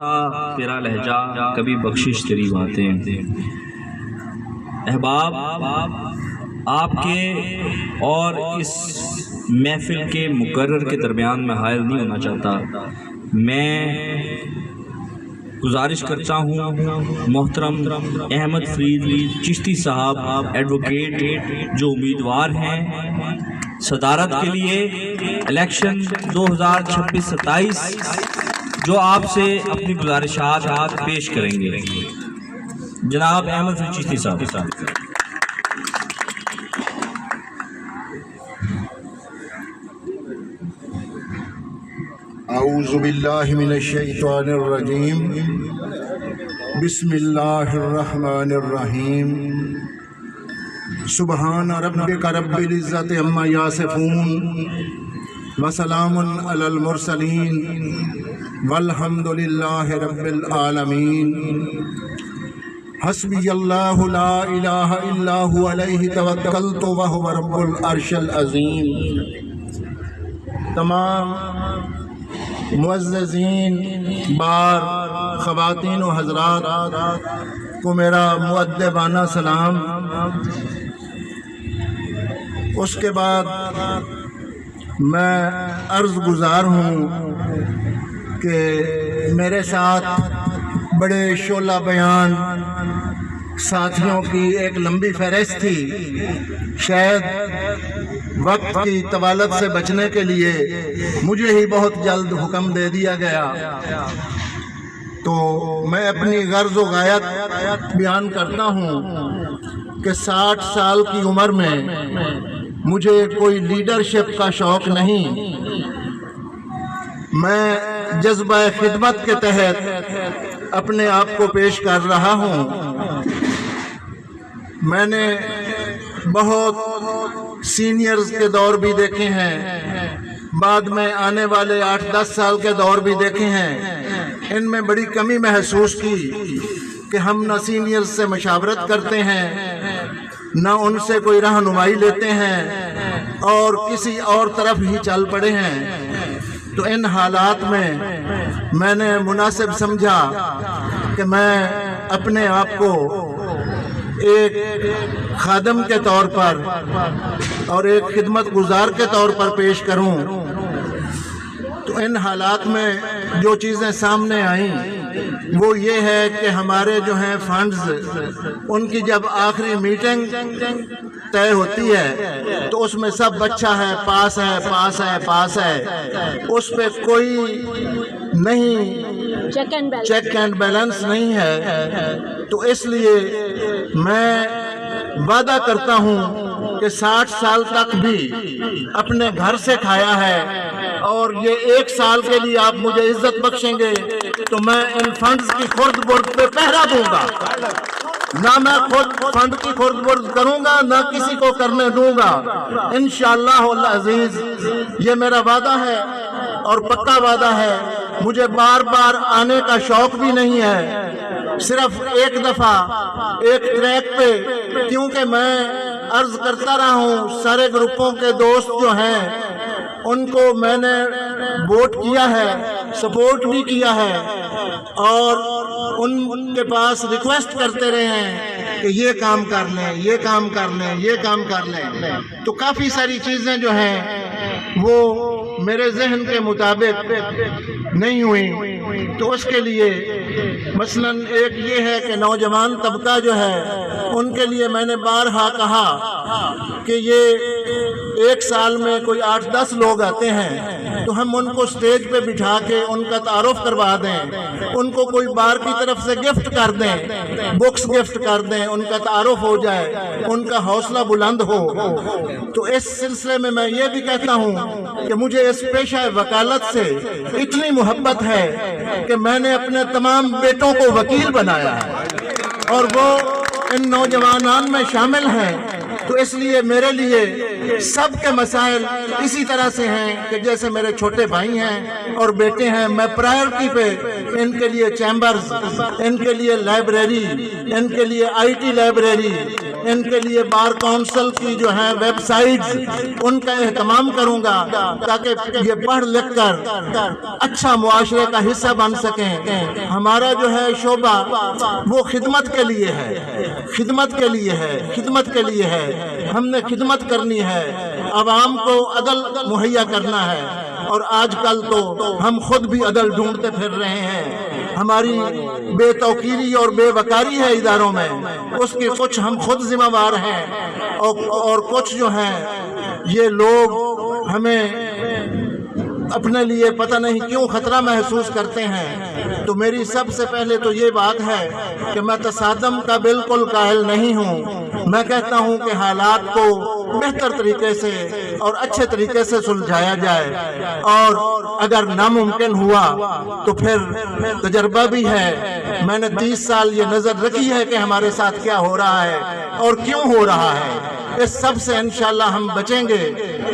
تیرا لہجہ کبھی بخشش تیری باتیں۔ احباب، آپ کے اور اس محفل کے مقرر کے درمیان میں حائل نہیں ہونا چاہتا۔ میں گزارش کرتا ہوں محترم احمد فرید چشتی صاحب ایڈوکیٹ جو امیدوار ہیں صدارت کے لیے الیکشن 2026-27 جو آپ سے اپنی گزارشات پیش کریں گے۔ جناب احمد فرید چشتی صاحب۔ اعوذ باللہ من الشیطان الرجیم، بسم اللہ الرحمن الرحیم۔ سبحان ربک رب العزت عما یصفون وسلام علی المرسلین والحمد للہ رب العالمین۔ حسبی اللہ لا الہ الا هو علیہ توکلت وہو رب العرش العظیم۔ تمام معززین بار خواتین و حضرات کو میرا مؤدبانہ سلام۔ اس کے بعد میں عرض گزار ہوں کہ میرے ساتھ بڑے شعلہ بیان ساتھیوں کی ایک لمبی فہرست تھی۔ شاید وقت کی طوالت سے بچنے کے لیے مجھے ہی بہت جلد حکم دے دیا گیا، تو میں اپنی غرض و غایت بیان کرتا ہوں کہ 60 سال کی عمر میں مجھے کوئی لیڈرشپ کا شوق نہیں۔ میں جذبہ خدمت کے تحت اپنے آپ کو پیش کر رہا ہوں۔ میں نے بہت سینئرز کے دور بھی دیکھے ہیں، بعد میں آنے والے 8-10 سال کے دور بھی دیکھے ہیں۔ ان میں بڑی کمی محسوس کی کہ ہم نہ سینئرز سے مشاورت کرتے ہیں، نہ ان سے کوئی رہنمائی لیتے ہیں اور کسی اور طرف ہی چل پڑے ہیں۔ تو ان حالات میں نے مناسب سمجھا کہ میں اپنے آپ کو ایک خادم کے طور پر اور ایک خدمت گزار کے طور پر پیش کروں۔ تو ان حالات میں جو چیزیں سامنے آئیں وہ یہ ہے کہ ہمارے جو ہیں فنڈز، ان کی جب آخری میٹنگ طے ہوتی ہے تو اس میں سب بچہ ہے، پاس ہے پاس ہے پاس ہے، اس پہ کوئی نہیں چیک اینڈ بیلنس نہیں ہے۔ تو اس لیے میں وعدہ کرتا ہوں کہ 60 سال تک بھی اپنے گھر سے کھایا ہے، اور یہ 1 سال کے لیے آپ مجھے عزت بخشیں گے تو میں ان فنڈز کی خورد برد پہ پہرا دوں گا۔ نہ میں خود فنڈ کی خورد برد کروں گا، نہ کسی کو کرنے دوں گا، انشاءاللہ العزیز۔ یہ میرا وعدہ ہے اور پکا وعدہ ہے۔ مجھے بار بار آنے کا شوق بھی نہیں ہے، صرف ایک دفعہ ایک ٹریک پہ، کیونکہ میں عرض کرتا رہا ہوں سارے گروپوں کے دوست جو ہیں ان کو میں نے ووٹ کیا ہے، سپورٹ بھی کیا ہے، اور ان کے پاس ریکویسٹ کرتے رہے ہیں کہ یہ کام کر لیں، یہ کام کر لیں، یہ کام کر لیں۔ تو کافی ساری چیزیں جو ہیں وہ میرے ذہن کے مطابق نہیں ہوئی۔ تو اس کے لیے مثلاً ایک یہ ہے کہ نوجوان طبقہ جو ہے ان کے لیے میں نے بارہا کہا کہ یہ 1 سال میں کوئی 8-10 لوگ آتے ہیں تو ہم ان کو سٹیج پہ بٹھا کے ان کا تعارف کروا دیں، ان کو کوئی بار کی طرف سے گفٹ کر دیں، بکس گفٹ کر دیں، ان کا تعارف ہو جائے، ان کا حوصلہ بلند ہو۔ تو اس سلسلے میں یہ بھی کہتا ہوں کہ مجھے اس پیشہ وکالت سے اتنی محبت ہے کہ میں نے اپنے تمام بیٹوں کو وکیل بنایا ہے اور وہ ان نوجوانان میں شامل ہیں۔ تو اس لیے میرے لیے سب کے مسائل اسی طرح سے ہیں کہ جیسے میرے چھوٹے بھائی ہیں اور بیٹے ہیں، میں پرائرٹی پہ ان کے لیے چیمبرز، ان کے لیے لائبریری، ان کے لیے IT لائبریری ان کے لیے بار کونسل کی جو ہیں ویب سائٹس ان کا اہتمام کروں گا تاکہ یہ پڑھ لکھ کر اچھا معاشرے کا حصہ بن سکیں۔ ہمارا جو ہے شعبہ وہ خدمت کے لیے ہے، خدمت کے لیے ہے، خدمت کے لیے ہے۔ ہم نے خدمت کرنی ہے، عوام کو عدل مہیا کرنا ہے، اور آج کل تو ہم خود بھی عدل ڈھونڈتے پھر رہے ہیں۔ ہماری بے توقیری اور بے وقاری ہے اداروں میں، اس کی کچھ ہم خود ذمہ دار ہیں، اور کچھ جو ہیں یہ لوگ ہمیں اپنے لیے پتہ نہیں کیوں خطرہ محسوس کرتے ہیں۔ تو میری سب سے پہلے تو یہ بات ہے کہ میں تصادم کا بالکل قائل نہیں ہوں۔ میں کہتا ہوں کہ حالات کو بہتر طریقے سے اور اچھے طریقے سے سلجھایا جائے، اور اگر ناممکن ہوا تو پھر تجربہ بھی ہے۔ میں نے 30 سال یہ نظر رکھی ہے کہ ہمارے ساتھ کیا ہو رہا ہے اور کیوں ہو رہا ہے۔ اس سب سے انشاءاللہ ہم بچیں گے،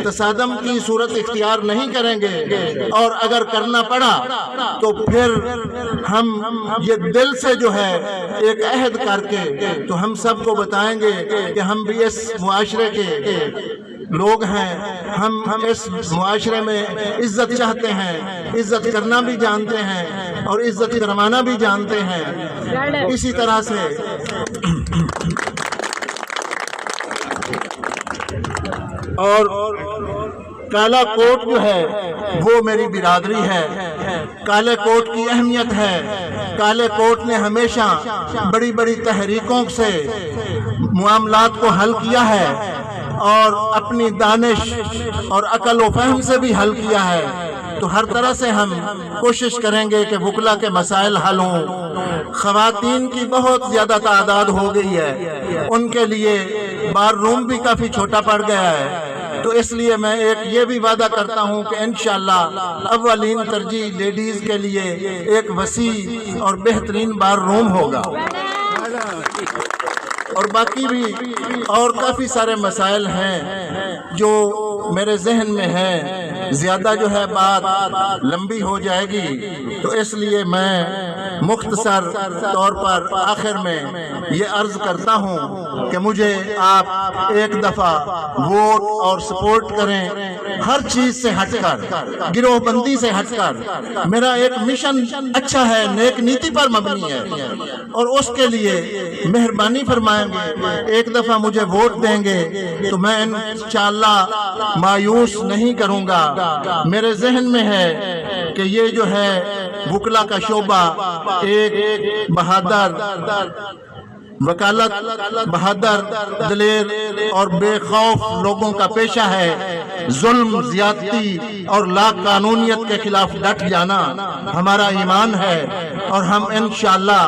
تصادم کی صورت اختیار نہیں کریں گے، اور اگر کرنا پڑا تو پھر ہم یہ دل سے جو ہے ایک عہد کر کے تو ہم سب کو بتائیں گے کہ ہم بھی اس معاشرے کے لوگ ہیں، ہم اس معاشرے میں عزت چاہتے ہیں، عزت کرنا بھی جانتے ہیں اور عزت کروانا بھی جانتے ہیں۔ اسی طرح سے اور کالا کوٹ جو ہے وہ میری برادری ہے، کالے کوٹ کی اہمیت ہے۔ کالے کوٹ نے ہمیشہ بڑی بڑی تحریکوں سے معاملات کو حل کیا ہے، اور اپنی دانش اور عقل و فہم سے بھی حل کیا ہے۔ تو ہر طرح سے ہم کوشش کریں گے کہ وکلا کے مسائل حل ہوں۔ خواتین کی بہت زیادہ تعداد ہو گئی ہے، ان کے لیے بار روم بھی کافی چھوٹا پڑ گیا ہے، تو اس لیے میں ایک یہ بھی وعدہ کرتا ہوں کہ انشاءاللہ اولین ترجیح لیڈیز کے لیے ایک وسیع اور بہترین بار روم ہوگا۔ اور باقی بھی اور کافی سارے مسائل ہیں جو میرے ذہن میں ہیں، زیادہ جو ہے بات لمبی ہو جائے گی، تو اس لیے میں مختصر طور پر آخر میں یہ عرض کرتا ہوں کہ مجھے آپ ایک دفعہ ووٹ اور سپورٹ کریں، ہر چیز سے ہٹ کر، گروہ بندی سے ہٹ کر۔ میرا ایک مشن اچھا ہے، نیک نیتی پر مبنی ہے، اور اس کے لیے مہربانی فرمائیں گے، ایک دفعہ مجھے ووٹ دیں گے تو میں انشاءاللہ مایوس نہیں کروں گا۔ میرے ذہن میں ہے کہ یہ جو ہے وکلا کا شعبہ ایک بہادر وکالت، بہادر، دلیر اور بے خوف لوگوں کا پیشہ ہے۔ ظلم، زیادتی اور لا قانونیت کے خلاف ڈٹ جانا ہمارا ایمان ہے، اور ہم انشاءاللہ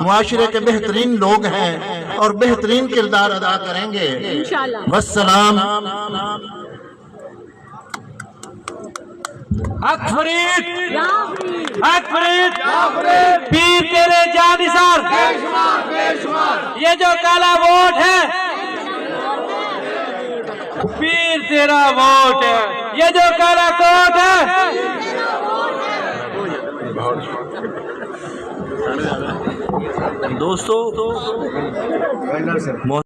معاشرے کے بہترین لوگ ہیں اور بہترین کردار ادا کریں گے۔ والسلام۔ حق فرید، حق فرید، پیر تیرے جانثار، یہ جو کالا ووٹ ہے پیر تیرا ووٹ ہے، یہ جو کالا کوٹ ہے دوستو